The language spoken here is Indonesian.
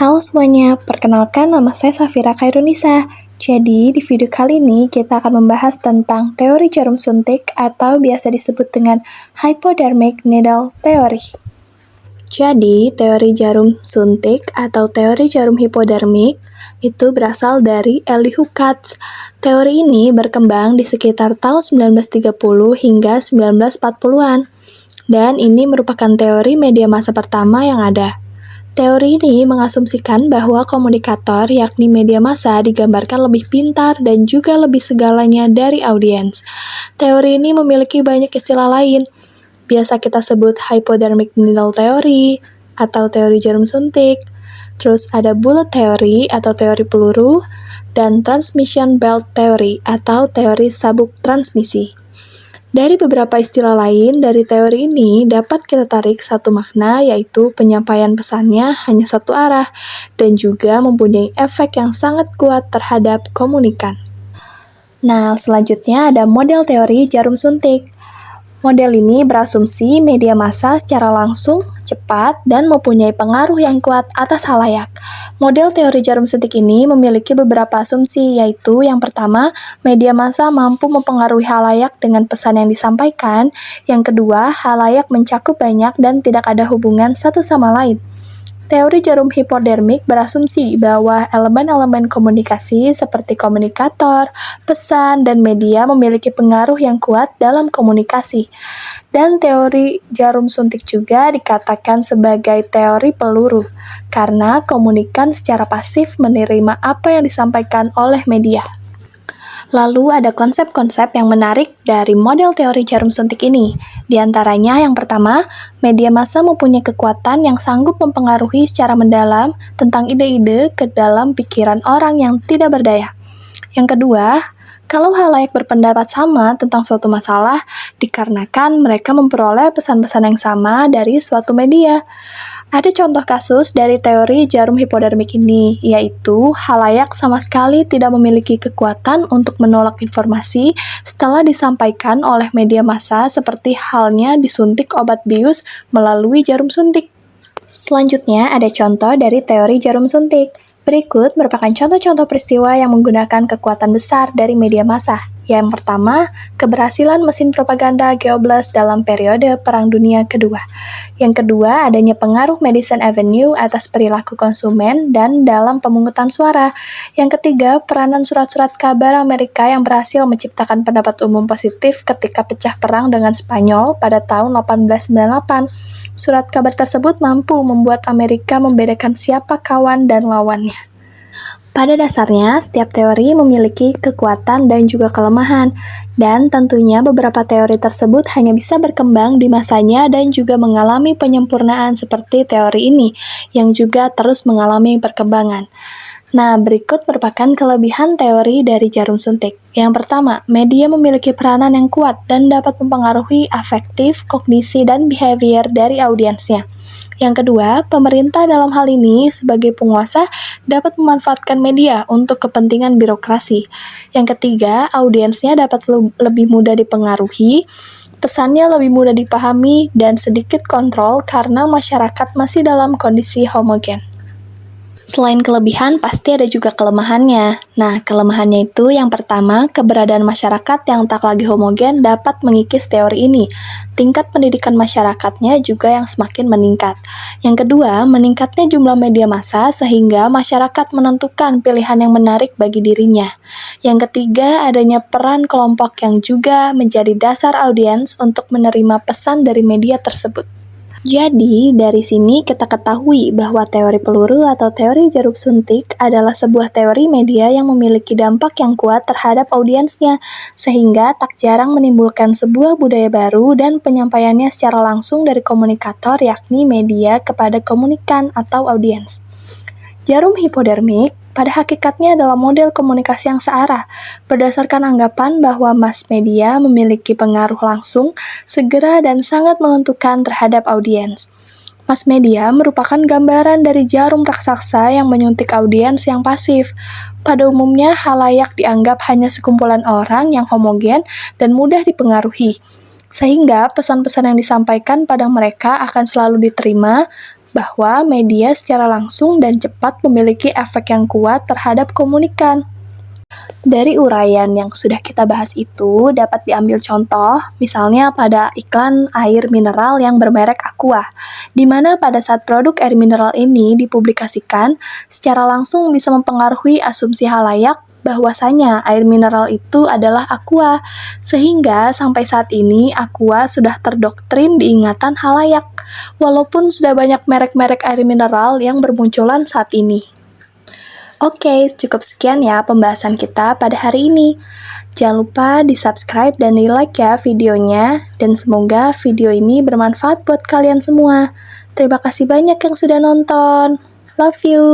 Halo semuanya, perkenalkan nama saya Safira Khairunisa. Jadi, di video kali ini kita akan membahas tentang teori jarum suntik atau biasa disebut dengan hypodermic needle theory. Jadi, teori jarum suntik atau teori jarum hipodermik itu berasal dari Elihu Katz. Teori ini berkembang di sekitar tahun 1930 hingga 1940-an. Dan ini merupakan teori media massa pertama yang ada. Teori ini mengasumsikan bahwa komunikator, yakni media massa, digambarkan lebih pintar dan juga lebih segalanya dari audiens. Teori ini memiliki banyak istilah lain. Biasa kita sebut hypodermic needle theory atau teori jarum suntik. Terus ada bullet theory atau teori peluru, dan transmission belt theory atau teori sabuk transmisi. Dari beberapa istilah lain dari teori ini dapat kita tarik satu makna, yaitu penyampaian pesannya hanya satu arah dan juga mempunyai efek yang sangat kuat terhadap komunikan. Nah, selanjutnya ada model teori jarum suntik. Model ini berasumsi media massa secara langsung, cepat, dan mempunyai pengaruh yang kuat atas khalayak. Model teori jarum suntik ini memiliki beberapa asumsi, yaitu yang pertama, media massa mampu mempengaruhi khalayak dengan pesan yang disampaikan. Yang kedua, khalayak mencakup banyak dan tidak ada hubungan satu sama lain. Teori jarum hipodermik berasumsi bahwa elemen-elemen komunikasi seperti komunikator, pesan, dan media memiliki pengaruh yang kuat dalam komunikasi. Dan teori jarum suntik juga dikatakan sebagai teori peluru, karena komunikan secara pasif menerima apa yang disampaikan oleh media. Lalu ada konsep-konsep yang menarik dari model teori jarum suntik ini. Di antaranya yang pertama, media massa mempunyai kekuatan yang sanggup mempengaruhi secara mendalam tentang ide-ide ke dalam pikiran orang yang tidak berdaya. Yang kedua, kalau khalayak berpendapat sama tentang suatu masalah, dikarenakan mereka memperoleh pesan-pesan yang sama dari suatu media. Ada contoh kasus dari teori jarum hipodermik ini, yaitu khalayak sama sekali tidak memiliki kekuatan untuk menolak informasi setelah disampaikan oleh media massa seperti halnya disuntik obat bius melalui jarum suntik. Selanjutnya ada contoh dari teori jarum suntik. Berikut merupakan contoh-contoh peristiwa yang menggunakan kekuatan besar dari media massa. Yang pertama, keberhasilan mesin propaganda Goebbels dalam periode Perang Dunia Kedua. Yang kedua, adanya pengaruh Madison Avenue atas perilaku konsumen dan dalam pemungutan suara. Yang ketiga, peranan surat-surat kabar Amerika yang berhasil menciptakan pendapat umum positif ketika pecah perang dengan Spanyol pada tahun 1898. Surat kabar tersebut mampu membuat Amerika membedakan siapa kawan dan lawannya. Pada dasarnya, setiap teori memiliki kekuatan dan juga kelemahan, dan tentunya beberapa teori tersebut hanya bisa berkembang di masanya dan juga mengalami penyempurnaan seperti teori ini, yang juga terus mengalami perkembangan. Nah, berikut merupakan kelebihan teori dari jarum suntik. Yang pertama, media memiliki peranan yang kuat dan dapat mempengaruhi afektif, kognisi, dan behavior dari audiensnya. Yang kedua, pemerintah dalam hal ini sebagai penguasa dapat memanfaatkan media untuk kepentingan birokrasi. Yang ketiga, audiensnya dapat lebih mudah dipengaruhi, pesannya lebih mudah dipahami, dan sedikit kontrol karena masyarakat masih dalam kondisi homogen. Selain kelebihan, pasti ada juga kelemahannya. Nah, kelemahannya itu yang pertama, keberadaan masyarakat yang tak lagi homogen dapat mengikis teori ini. Tingkat pendidikan masyarakatnya juga yang semakin meningkat. Yang kedua, meningkatnya jumlah media massa sehingga masyarakat menentukan pilihan yang menarik bagi dirinya. Yang ketiga, adanya peran kelompok yang juga menjadi dasar audiens untuk menerima pesan dari media tersebut. Jadi, dari sini kita ketahui bahwa teori peluru atau teori jarum suntik adalah sebuah teori media yang memiliki dampak yang kuat terhadap audiensnya, sehingga tak jarang menimbulkan sebuah budaya baru dan penyampaiannya secara langsung dari komunikator, yakni media kepada komunikan atau audiens. Jarum hipodermik pada hakikatnya adalah model komunikasi yang searah, berdasarkan anggapan bahwa mass media memiliki pengaruh langsung, segera, dan sangat menentukan terhadap audiens. Mass media merupakan gambaran dari jarum raksasa yang menyuntik audiens yang pasif. Pada umumnya, khalayak dianggap hanya sekumpulan orang yang homogen dan mudah dipengaruhi, sehingga pesan-pesan yang disampaikan pada mereka akan selalu diterima, bahwa media secara langsung dan cepat memiliki efek yang kuat terhadap komunikan. Dari uraian yang sudah kita bahas itu, dapat diambil contoh, misalnya pada iklan air mineral yang bermerek Aqua, di mana pada saat produk air mineral ini dipublikasikan, secara langsung bisa mempengaruhi asumsi halayak bahwasanya air mineral itu adalah Aqua, sehingga sampai saat ini Aqua sudah terdoktrin di ingatan halayak, walaupun sudah banyak merek-merek air mineral yang bermunculan saat ini. Oke, cukup sekian ya pembahasan kita pada hari ini. Jangan lupa di-subscribe dan di-like ya videonya, dan semoga video ini bermanfaat buat kalian semua. Terima kasih banyak yang sudah nonton. Love you!